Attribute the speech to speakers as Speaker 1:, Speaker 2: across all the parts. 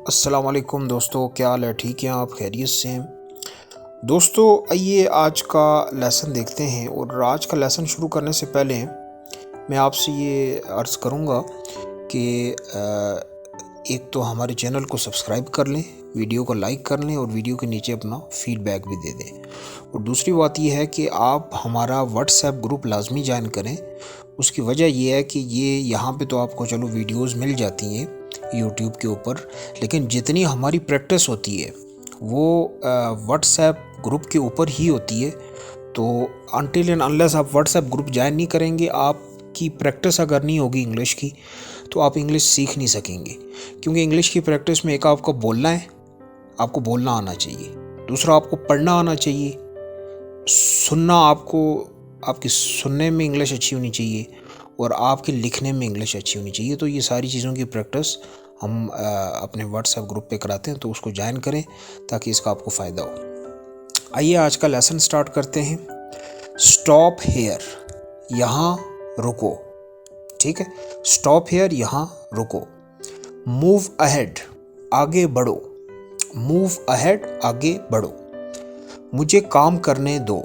Speaker 1: अस्सलाम वालेकुम दोस्तों, क्या हाल है? ठीक हैं आप? खैरियत से हैं? दोस्तों आइए आज का लेसन देखते हैं। और आज का लेसन शुरू करने से पहले मैं आपसे ये अर्ज़ करूँगा कि एक तो हमारे चैनल को सब्सक्राइब कर लें, वीडियो को लाइक कर लें और वीडियो के नीचे अपना फ़ीडबैक भी दे दें। और दूसरी बात यह है कि आप हमारा व्हाट्सएप ग्रुप लाजमी ज्वाइन करें। उसकी वजह यह है कि यहाँ पे तो आपको चलो वीडियोस मिल जाती हैं यूट्यूब के ऊपर, लेकिन जितनी हमारी प्रैक्टिस होती है वो व्हाट्सएप ग्रुप के ऊपर ही होती है। तो अनटिल एंड अनलेस आप व्हाट्सएप ग्रुप ज्वाइन नहीं करेंगे, आपकी प्रैक्टिस अगर नहीं होगी इंग्लिश की, तो आप इंग्लिश सीख नहीं सकेंगे। क्योंकि इंग्लिश की प्रैक्टिस में एक आपको बोलना है, आपको बोलना आना चाहिए। दूसरा आपको पढ़ना आना चाहिए। सुनना आपकी सुनने में इंग्लिश अच्छी होनी चाहिए और आपके लिखने में इंग्लिश अच्छी होनी चाहिए। तो ये सारी चीज़ों की प्रैक्टिस हम अपने व्हाट्सएप ग्रुप पे कराते हैं, तो उसको ज्वाइन करें ताकि इसका आपको फ़ायदा हो। आइए आज का लेसन स्टार्ट करते हैं। स्टॉप हेयर, यहाँ रुको। ठीक है, स्टॉप हेयर, यहाँ रुको। मूव अहेड, आगे बढ़ो। मूव अहेड, आगे बढ़ो। मुझे काम करने दो।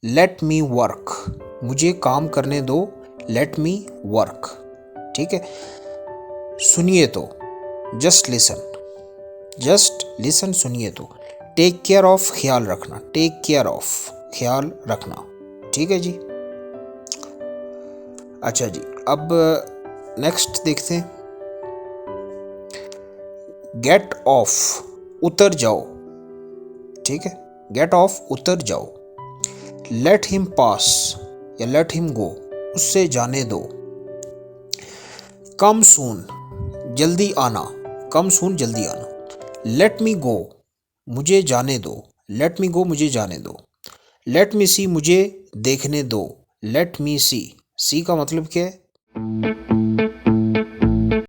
Speaker 1: लेट मी वर्क, मुझे काम करने दो। Let me work. ठीक है, सुनिए तो, जस्ट लिसन। जस्ट लिसन, सुनिए तो। टेक केयर ऑफ, ख्याल रखना। टेक केयर ऑफ, ख्याल रखना। ठीक है जी। अच्छा जी, अब नेक्स्ट देखते हैं। गेट ऑफ, उतर जाओ। ठीक है, गेट ऑफ, उतर जाओ। लेट हिम पास या लेट हिम गो, उससे जाने दो। कम सून, जल्दी आना। कम सून, जल्दी आना। लेट मी गो, मुझे जाने दो। लेट मी गो, मुझे जाने दो। लेट मी सी, मुझे देखने दो। लेट मी सी, सी का मतलब क्या है?